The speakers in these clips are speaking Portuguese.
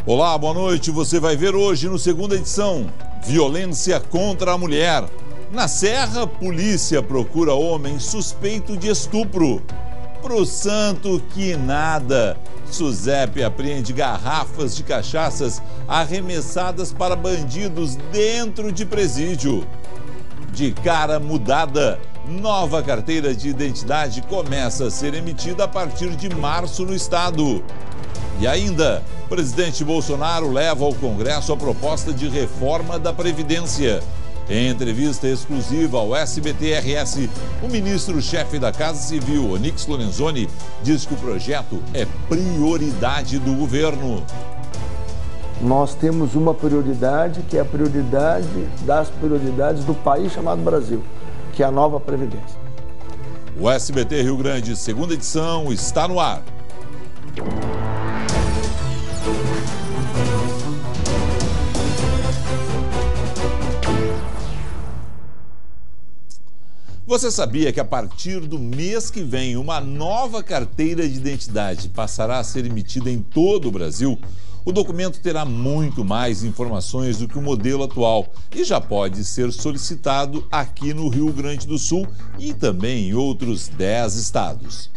Olá, boa noite. Você vai ver hoje no segunda edição: violência contra a mulher. Na Serra, polícia procura homem suspeito de estupro. Pro santo que nada. SUSEP apreende garrafas de cachaças arremessadas para bandidos dentro de presídio. De cara mudada, nova carteira de identidade começa a ser emitida a partir de março no estado. E ainda, presidente Bolsonaro leva ao Congresso a proposta de reforma da Previdência. Em entrevista exclusiva ao SBT-RS, o ministro-chefe da Casa Civil, Onyx Lorenzoni, diz que o projeto é prioridade do governo. Nós temos uma prioridade que é a prioridade das prioridades do país chamado Brasil, que é a nova Previdência. O SBT Rio Grande, segunda edição, está no ar. Você sabia que a partir do mês que vem uma nova carteira de identidade passará a ser emitida em todo o Brasil? O documento terá muito mais informações do que o modelo atual e já pode ser solicitado aqui no Rio Grande do Sul e também em outros 10 estados.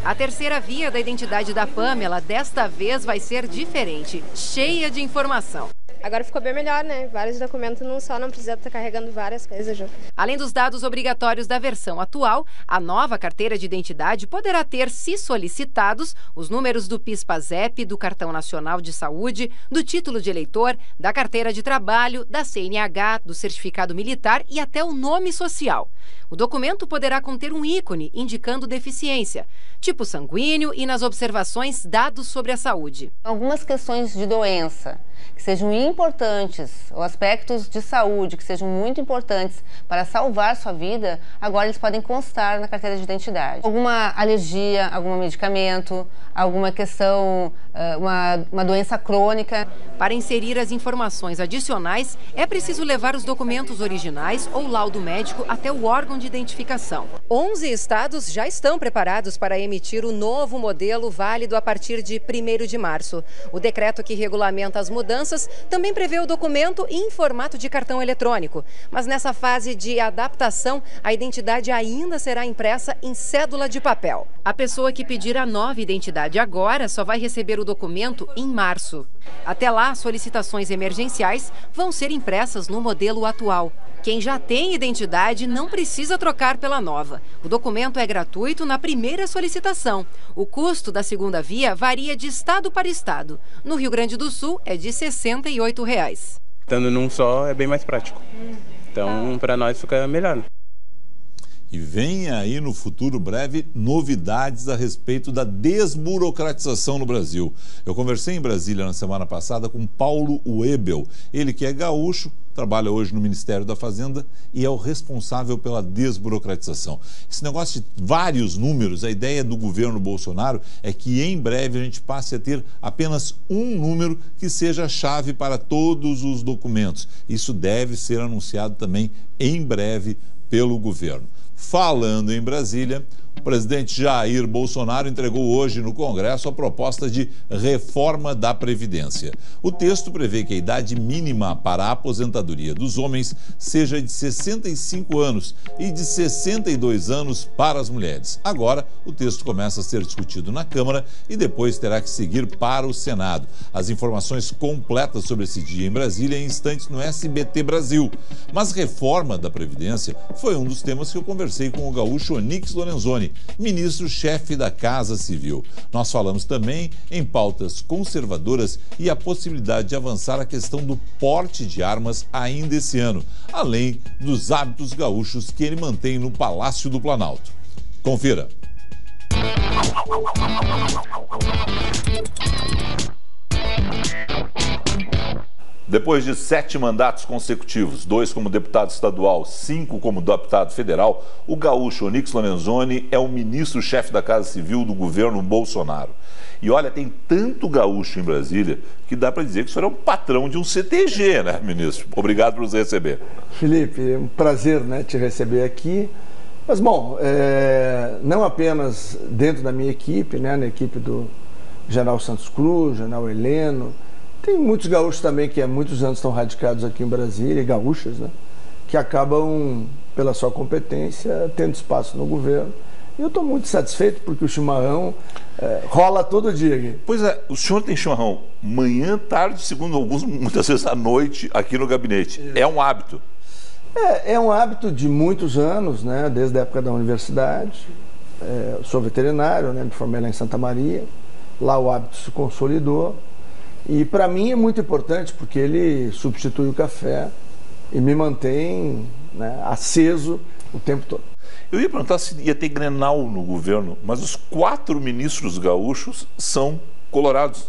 A terceira via da identidade da Pamela desta vez vai ser diferente, cheia de informação. Agora ficou bem melhor, né? Vários documentos num só, não precisa estar carregando várias coisas junto. Além dos dados obrigatórios da versão atual, a nova carteira de identidade poderá ter, se solicitados, os números do PIS/PASEP, do Cartão Nacional de Saúde, do título de eleitor, da carteira de trabalho, da CNH, do certificado militar e até o nome social. O documento poderá conter um ícone indicando deficiência, tipo sanguíneo e nas observações dados sobre a saúde. Algumas questões de doença que sejam importantes, ou aspectos de saúde que sejam muito importantes para salvar sua vida, agora eles podem constar na carteira de identidade. Alguma alergia, algum medicamento, alguma questão, uma doença crônica. Para inserir as informações adicionais, é preciso levar os documentos originais ou laudo médico até o órgão de identificação. 11 estados já estão preparados para emitir o novo modelo válido a partir de 1º de março. O decreto que regulamenta as mudanças também prevê o documento em formato de cartão eletrônico. Mas nessa fase de adaptação, a identidade ainda será impressa em cédula de papel. A pessoa que pedir a nova identidade agora só vai receber o documento em março. Até lá, solicitações emergenciais vão ser impressas no modelo atual. Quem já tem identidade não precisa trocar pela nova. O documento é gratuito na primeira solicitação. O custo da segunda via varia de estado para estado. No Rio Grande do Sul é de R$ 68. Estando num só é bem mais prático. Então, para nós fica melhor. E vem aí no futuro breve novidades a respeito da desburocratização no Brasil. Eu conversei em Brasília na semana passada com Paulo Webel, ele que é gaúcho, trabalha hoje no Ministério da Fazenda e é o responsável pela desburocratização. Esse negócio de vários números, a ideia do governo Bolsonaro é que em breve a gente passe a ter apenas um número que seja a chave para todos os documentos. Isso deve ser anunciado também em breve pelo governo. Falando em Brasília, o presidente Jair Bolsonaro entregou hoje no Congresso a proposta de reforma da Previdência. O texto prevê que a idade mínima para a aposentadoria dos homens seja de 65 anos e de 62 anos para as mulheres. Agora, o texto começa a ser discutido na Câmara e depois terá que seguir para o Senado. As informações completas sobre esse dia em Brasília em instantes no SBT Brasil. Mas reforma da Previdência foi um dos temas que eu conversei com o gaúcho Onyx Lorenzoni, ministro-chefe da Casa Civil. Nós falamos também em pautas conservadoras e a possibilidade de avançar a questão do porte de armas ainda esse ano, além dos hábitos gaúchos que ele mantém no Palácio do Planalto. Confira. Depois de 7 mandatos consecutivos, 2 como deputado estadual, 5 como deputado federal, o gaúcho Onyx Lorenzoni é o ministro-chefe da Casa Civil do governo Bolsonaro. E olha, tem tanto gaúcho em Brasília que dá para dizer que o senhor é um patrão de um CTG, né, ministro? Obrigado por nos receber. Felipe, é um prazer, né, te receber aqui. Mas, bom, não apenas dentro da minha equipe, né, na equipe do General Santos Cruz, General Heleno, tem muitos gaúchos também que há muitos anos estão radicados aqui em Brasília, e gaúchas, né, que acabam, pela sua competência, tendo espaço no governo. E eu estou muito satisfeito porque o chimarrão rola todo dia aqui. Pois é, o senhor tem chimarrão manhã, tarde, segundo alguns, muitas vezes à noite, aqui no gabinete. É um hábito. É um hábito de muitos anos, né, desde a época da universidade. Eu sou veterinário, né, me formei lá em Santa Maria. Lá o hábito se consolidou. E para mim é muito importante porque ele substitui o café e me mantém, né, aceso o tempo todo. Eu ia perguntar se ia ter Grenal no governo, mas os 4 ministros gaúchos são colorados.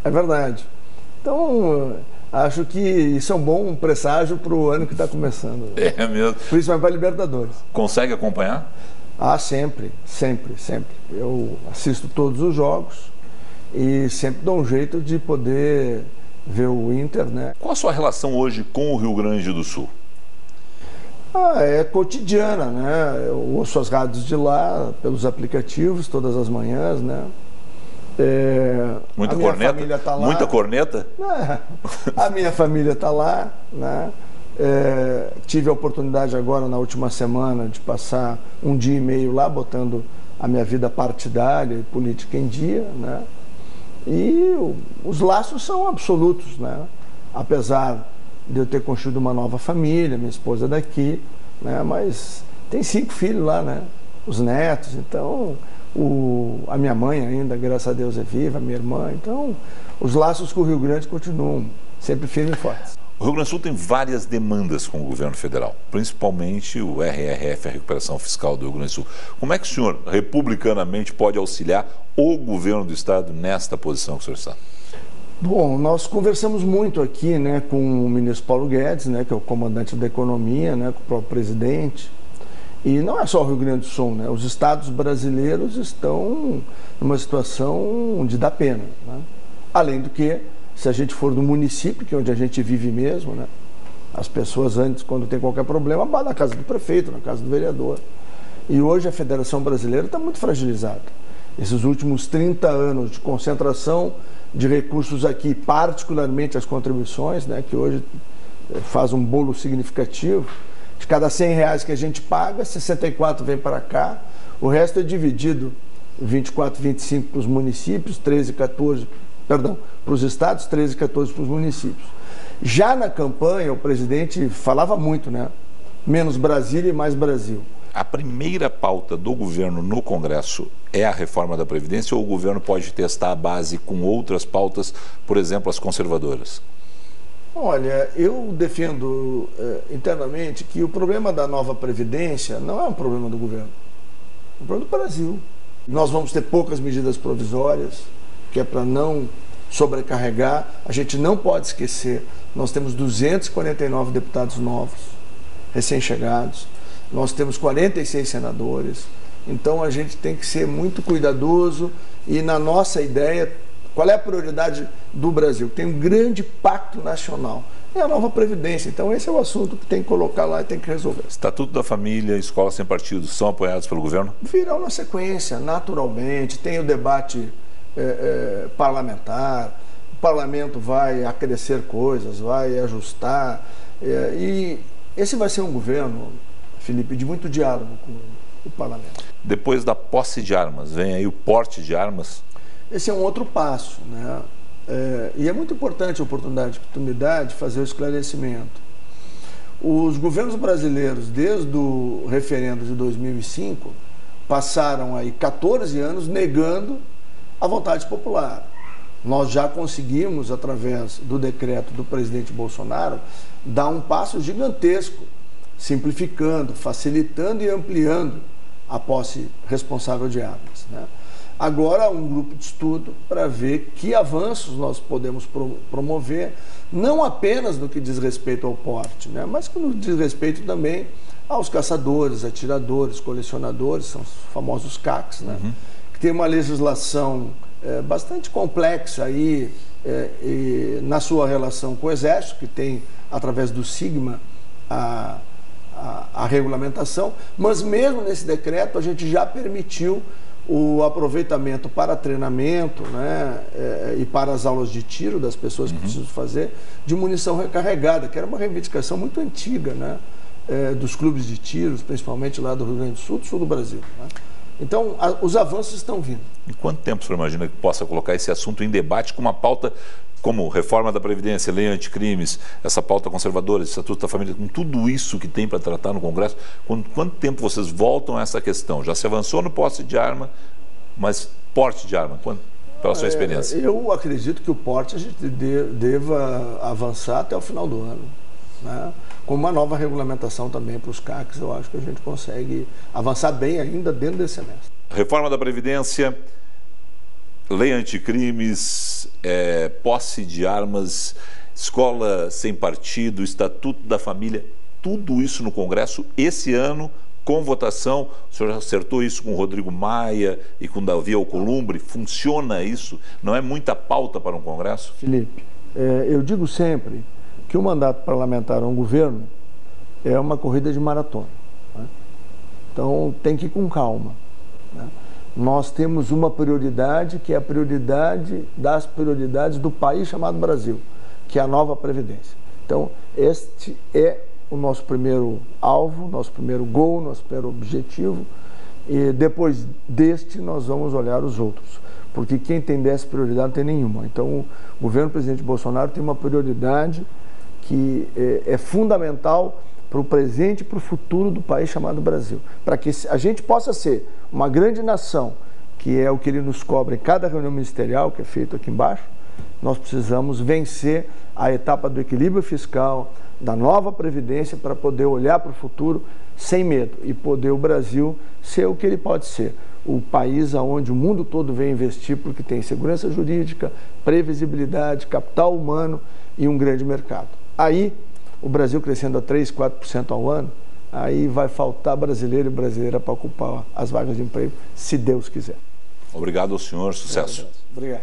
É verdade. Então, acho que isso é um bom presságio para o ano que está começando. É mesmo. Principalmente para a Libertadores. Consegue acompanhar? Ah, sempre, sempre, sempre. Eu assisto todos os jogos e sempre dou um jeito de poder ver o Inter, né? Qual a sua relação hoje com o Rio Grande do Sul? É cotidiana, né? Eu ouço as rádios de lá pelos aplicativos todas as manhãs, né? Muita a minha corneta? Família tá lá. Muita corneta? A minha família está lá, né? Tive a oportunidade agora na última semana de passar um dia e meio lá botando a minha vida partidária e política em dia, né? E os laços são absolutos, né? Apesar de eu ter construído uma nova família, minha esposa daqui, né? Mas tem 5 filhos lá, né? Os netos, então a minha mãe ainda, graças a Deus, é viva, a minha irmã, então os laços com o Rio Grande continuam sempre firmes e fortes. O Rio Grande do Sul tem várias demandas com o governo federal, principalmente o RRF, a recuperação fiscal do Rio Grande do Sul. Como é que o senhor, republicanamente, pode auxiliar o governo do estado nesta posição que o senhor está? Bom, nós conversamos muito aqui, né, com o ministro Paulo Guedes, né, que é o comandante da economia, né, com o próprio presidente. E não é só o Rio Grande do Sul, né, os estados brasileiros estão numa situação de dar pena, né? Além do que, se a gente for do município, que é onde a gente vive mesmo, né, as pessoas antes, quando tem qualquer problema, vão na casa do prefeito, na casa do vereador. E hoje a Federação Brasileira está muito fragilizada. Esses últimos 30 anos de concentração de recursos aqui, particularmente as contribuições, né, que hoje faz um bolo significativo. De cada R$100 que a gente paga, 64 vem para cá, o resto é dividido 24, 25 para os municípios, 13, 14, perdão, para os estados, 13, 14 para os municípios. Já na campanha, o presidente falava muito, né? Menos Brasília e mais Brasil. A primeira pauta do governo no Congresso é a reforma da Previdência ou o governo pode testar a base com outras pautas, por exemplo, as conservadoras? Olha, eu defendo internamente que o problema da nova Previdência não é um problema do governo, é um problema do Brasil. Nós vamos ter poucas medidas provisórias, que é para não sobrecarregar. A gente não pode esquecer, nós temos 249 deputados novos, recém-chegados, nós temos 46 senadores, então a gente tem que ser muito cuidadoso e na nossa ideia, qual é a prioridade do Brasil? Tem um grande pacto nacional, é a nova Previdência, então esse é o assunto que tem que colocar lá e tem que resolver. Estatuto da Família, Escola Sem Partido, são apoiados pelo governo? Virão na sequência, naturalmente, tem o debate parlamentar, o parlamento vai acrescer coisas, vai ajustar, e esse vai ser um governo, Felipe, de muito diálogo com o parlamento. Depois da posse de armas, vem aí o porte de armas? Esse é um outro passo, né? E é muito importante a oportunidade de fazer o esclarecimento. Os governos brasileiros, desde o referendo de 2005, passaram aí 14 anos negando a vontade popular. Nós já conseguimos, através do decreto do presidente Bolsonaro, dar um passo gigantesco, simplificando, facilitando e ampliando a posse responsável de armas, né? Agora, um grupo de estudo para ver que avanços nós podemos promover, não apenas no que diz respeito ao porte, né, mas no que diz respeito também aos caçadores, atiradores, colecionadores, são os famosos CACs, né, que tem uma legislação bastante complexa aí, na sua relação com o Exército, que tem, através do SIGMA, a regulamentação, mas mesmo nesse decreto a gente já permitiu o aproveitamento para treinamento, né, e para as aulas de tiro das pessoas que precisam fazer, de munição recarregada, que era uma reivindicação muito antiga, né, dos clubes de tiros, principalmente lá do Rio Grande do Sul do Brasil, né? Então, os avanços estão vindo. Em quanto tempo o senhor imagina que possa colocar esse assunto em debate com uma pauta como reforma da Previdência, lei anticrimes, essa pauta conservadora, Estatuto da Família, com tudo isso que tem para tratar no Congresso? Quanto tempo vocês voltam a essa questão? Já se avançou no posse de arma, mas porte de arma, pela sua experiência? Eu acredito que o porte a gente deva avançar até o final do ano, né? Com uma nova regulamentação também para os CACs, eu acho que a gente consegue avançar bem ainda dentro desse semestre. Reforma da Previdência, lei anticrimes, posse de armas, escola sem partido, Estatuto da Família, tudo isso no Congresso esse ano, com votação. O senhor acertou isso com o Rodrigo Maia e com o Davi Alcolumbre? Funciona isso? Não é muita pauta para um Congresso? Felipe, eu digo sempre que o mandato parlamentar a um governo é uma corrida de maratona, né? Então tem que ir com calma, né? Nós temos uma prioridade que é a prioridade das prioridades do país chamado Brasil, que é a nova Previdência. Então este é o nosso primeiro alvo, nosso primeiro gol, nosso primeiro objetivo, e depois deste nós vamos olhar os outros, porque quem tem dessa prioridade não tem nenhuma. Então o governo do presidente Bolsonaro tem uma prioridade que é fundamental para o presente e para o futuro do país chamado Brasil, para que a gente possa ser uma grande nação, que é o que ele nos cobra em cada reunião ministerial, que é feito aqui embaixo. Nós precisamos vencer a etapa do equilíbrio fiscal, da nova Previdência, para poder olhar para o futuro sem medo e poder o Brasil ser o que ele pode ser, o país onde o mundo todo vem investir, porque tem segurança jurídica, previsibilidade, capital humano e um grande mercado. Aí, o Brasil crescendo a 3%, 4% ao ano, aí vai faltar brasileiro e brasileira para ocupar as vagas de emprego, se Deus quiser. Obrigado ao senhor, sucesso. Obrigado.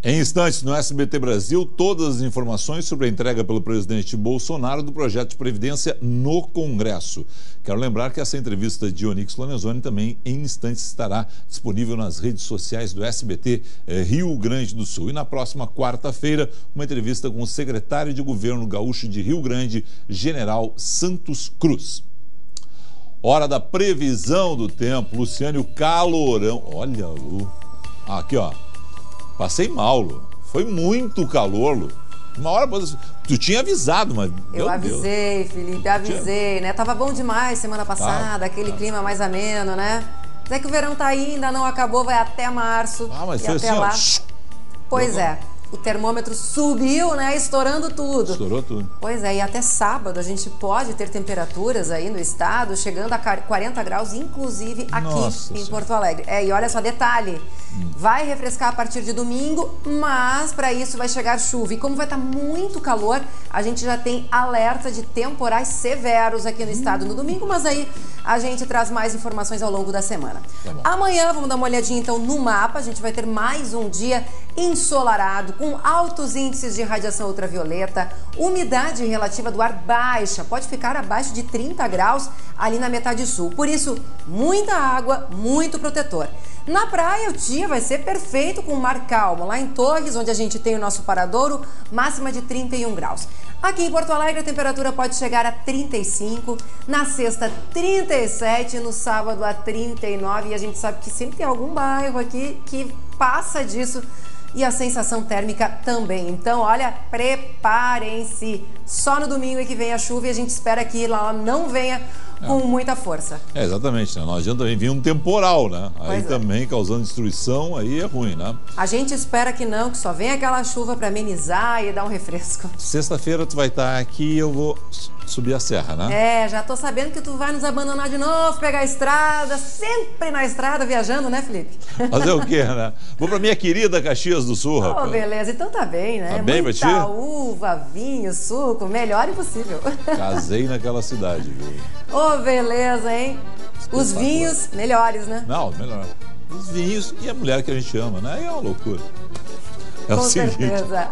Em instantes, no SBT Brasil, todas as informações sobre a entrega pelo presidente Bolsonaro do projeto de Previdência no Congresso. Quero lembrar que essa entrevista de Onyx Lorenzoni também, em instantes, estará disponível nas redes sociais do SBT Rio Grande do Sul. E na próxima quarta-feira, uma entrevista com o secretário de Governo Gaúcho de Rio Grande, General Santos Cruz. Hora da previsão do tempo. Luciane, o calorão. Olha, Lu. Aqui, ó. Passei mal, Lu. Foi muito calor, Lu. Uma hora, tu tinha avisado, mas... Eu avisei, Felipe, avisei, né? Tava bom demais semana passada, aquele clima mais ameno, né? Mas é que o verão tá aí, ainda não acabou, vai até março. Mas e foi até assim, lá. ó. Pois é. O termômetro subiu, né? Estourando tudo. Estourou tudo. Pois é, e até sábado a gente pode ter temperaturas aí no estado chegando a 40 graus, inclusive aqui em Porto Alegre. E olha só, detalhe, vai refrescar a partir de domingo, mas para isso vai chegar chuva. E como vai estar muito calor, a gente já tem alerta de temporais severos aqui no estado no domingo, mas aí a gente traz mais informações ao longo da semana. Amanhã, vamos dar uma olhadinha então no mapa, a gente vai ter mais um dia ensolarado, com altos índices de radiação ultravioleta, umidade relativa do ar baixa, pode ficar abaixo de 30 graus ali na metade sul. Por isso, muita água, muito protetor. Na praia, o dia vai ser perfeito com mar calmo. Lá em Torres, onde a gente tem o nosso paradouro, máxima de 31 graus. Aqui em Porto Alegre, a temperatura pode chegar a 35, na sexta 37, no sábado a 39. E a gente sabe que sempre tem algum bairro aqui que passa disso. E a sensação térmica também. Então, olha, preparem-se. Só no domingo é que vem a chuva e a gente espera que ela não venha com muita força. Exatamente, né? Não adianta também vir um temporal, né? Aí também causando destruição, aí é ruim, né? A gente espera que não, que só venha aquela chuva para amenizar e dar um refresco. Sexta-feira tu vai estar aqui e eu vou subir a serra, né? Já tô sabendo que tu vai nos abandonar de novo, pegar a estrada, sempre na estrada viajando, né, Felipe? Fazer o quê, né? Vou pra minha querida Caxias do Sul, rapaz. Beleza, então tá bem, né? Tá bem pra ti? Muita uva, vinho, suco, louco, melhor impossível. Casei naquela cidade, viu? Ô, beleza, hein? Os vinhos, melhores, né? Não, melhor. Os vinhos e a mulher que a gente ama, né? Aí é uma loucura. É Com o seguinte. certeza.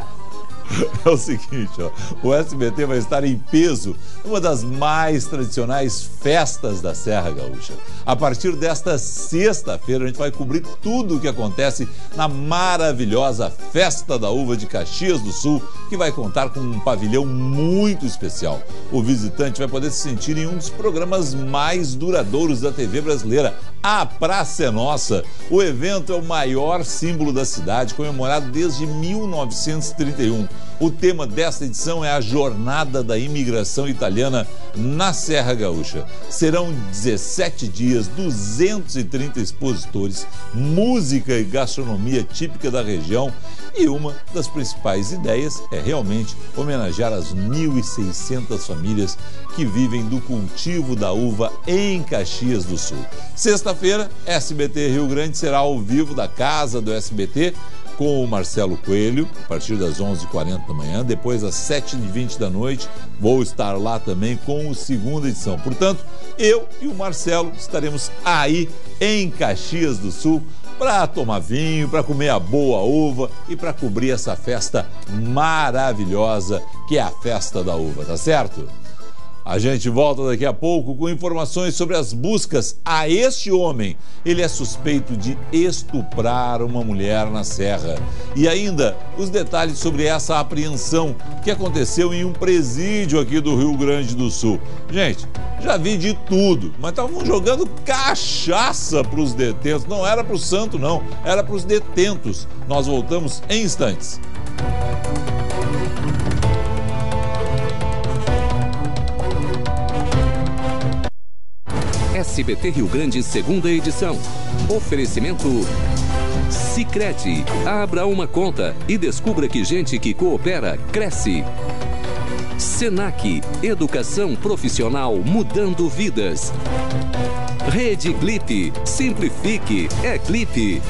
É o seguinte, ó, o SBT vai estar em peso numa das mais tradicionais festas da Serra Gaúcha. A partir desta sexta-feira, a gente vai cobrir tudo o que acontece na maravilhosa Festa da Uva de Caxias do Sul, que vai contar com um pavilhão muito especial. O visitante vai poder se sentir em um dos programas mais duradouros da TV brasileira, A Praça é Nossa. O evento é o maior símbolo da cidade, comemorado desde 1931. O tema desta edição é a Jornada da Imigração Italiana na Serra Gaúcha. Serão 17 dias, 230 expositores, música e gastronomia típica da região, e uma das principais ideias é realmente homenagear as 1.600 famílias que vivem do cultivo da uva em Caxias do Sul. Sexta-feira, SBT Rio Grande será ao vivo da casa do SBT, com o Marcelo Coelho, a partir das 11h40 da manhã. Depois, às 7h20 da noite, vou estar lá também com a segunda edição. Portanto, eu e o Marcelo estaremos aí em Caxias do Sul para tomar vinho, para comer a boa uva e para cobrir essa festa maravilhosa que é a Festa da Uva, tá certo? A gente volta daqui a pouco com informações sobre as buscas a este homem. Ele é suspeito de estuprar uma mulher na Serra. E ainda os detalhes sobre essa apreensão que aconteceu em um presídio aqui do Rio Grande do Sul. Gente, já vi de tudo, mas estavam jogando cachaça para os detentos. Não era para o santo, não. Era para os detentos. Nós voltamos em instantes. SBT Rio Grande, segunda edição. Oferecimento Sicredi. Abra uma conta e descubra que gente que coopera, cresce. Senac. Educação profissional mudando vidas. Rede Clipe. Simplifique. É Clipe.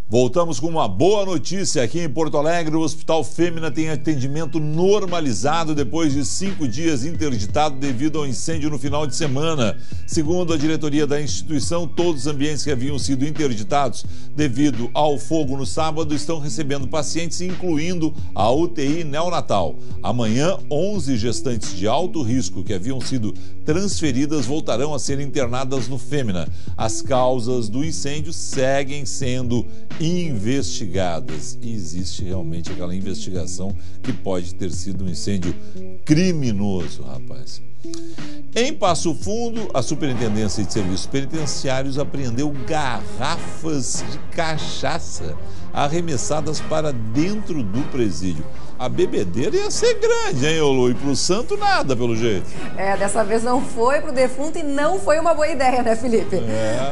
Voltamos com uma boa notícia. Aqui em Porto Alegre, o Hospital Fêmea tem atendimento normalizado depois de 5 dias interditado devido ao incêndio no final de semana. Segundo a diretoria da instituição, todos os ambientes que haviam sido interditados devido ao fogo no sábado estão recebendo pacientes, incluindo a UTI neonatal. Amanhã, 11 gestantes de alto risco que haviam sido transferidas voltarão a ser internadas no Fêmea. As causas do incêndio seguem sendo investigadas. E existe realmente aquela investigação que pode ter sido um incêndio criminoso, rapaz. Em Passo Fundo, a Superintendência de Serviços Penitenciários apreendeu garrafas de cachaça arremessadas para dentro do presídio. A bebedeira ia ser grande, hein, Olu? E pro santo nada, pelo jeito. Dessa vez não foi pro defunto e não foi uma boa ideia, né, Felipe?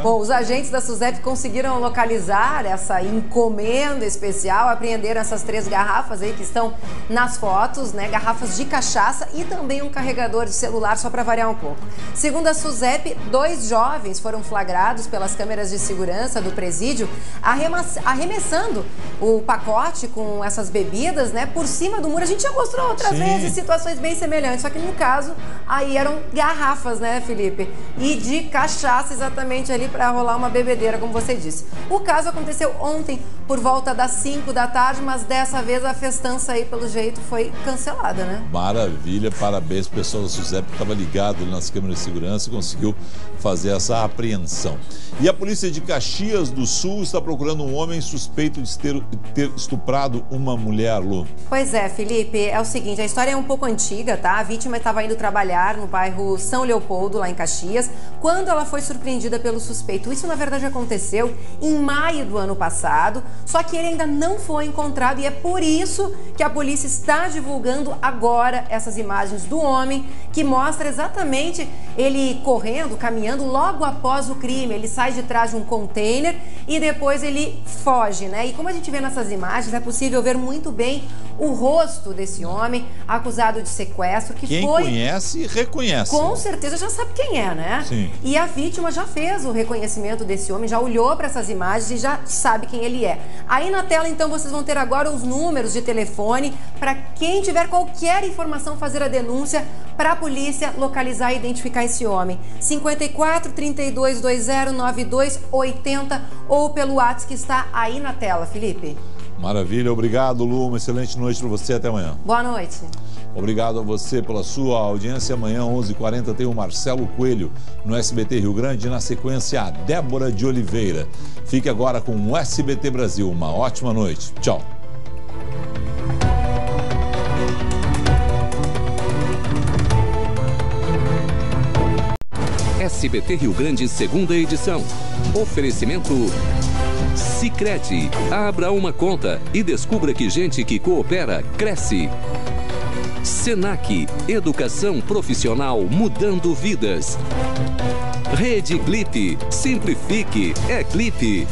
Bom, os agentes da SUSEP conseguiram localizar essa encomenda especial, apreenderam essas 3 garrafas aí que estão nas fotos, né? Garrafas de cachaça e também um carregador de celular, só para variar um pouco. Segundo a SUSEP, 2 jovens foram flagrados pelas câmeras de segurança do presídio arremessando o pacote com essas bebidas, né, por cima do muro. A gente já mostrou outras vezes situações bem semelhantes, só que no caso aí eram garrafas, né, Felipe? E de cachaça exatamente ali para rolar uma bebedeira, como você disse. O caso aconteceu ontem por volta das 5 da tarde, mas dessa vez a festança aí, pelo jeito, foi cancelada, né? Maravilha, parabéns pro pessoal da SUSEP que estava ligado ali nas câmeras de segurança e conseguiu fazer essa apreensão. E a polícia de Caxias do Sul está procurando um homem suspeito de ter estuprado uma mulher, Lu. Pois é, Felipe, é o seguinte, a história é um pouco antiga, tá? A vítima estava indo trabalhar no bairro São Leopoldo, lá em Caxias, quando ela foi surpreendida pelo suspeito. Isso, na verdade, aconteceu em maio do ano passado, só que ele ainda não foi encontrado e é por isso que a polícia está divulgando agora essas imagens do homem, que mostra exatamente ele correndo, caminhando logo após o crime. Ele sai de trás de um container e depois ele foge, né? E e como a gente vê nessas imagens, é possível ver muito bem o rosto desse homem acusado de sequestro, que quem foi... conhece, reconhece. Com certeza já sabe quem é, né? Sim. E a vítima já fez o reconhecimento desse homem, já olhou para essas imagens e já sabe quem ele é. Aí na tela, então, vocês vão ter agora os números de telefone para quem tiver qualquer informação fazer a denúncia para a polícia localizar e identificar esse homem. 54 32 20 92 80 ou pelo WhatsApp que está aí na tela, Felipe. Maravilha, obrigado, Lu. Uma excelente noite para você. Até amanhã. Boa noite. Obrigado a você pela sua audiência. Amanhã, 11h40, tem o Marcelo Coelho no SBT Rio Grande. Na sequência, a Débora de Oliveira. Fique agora com o SBT Brasil. Uma ótima noite. Tchau. SBT Rio Grande, segunda edição. Oferecimento Sicredi. Abra uma conta e descubra que gente que coopera, cresce. Senac, educação profissional mudando vidas. Rede Glip, simplifique, é Glip.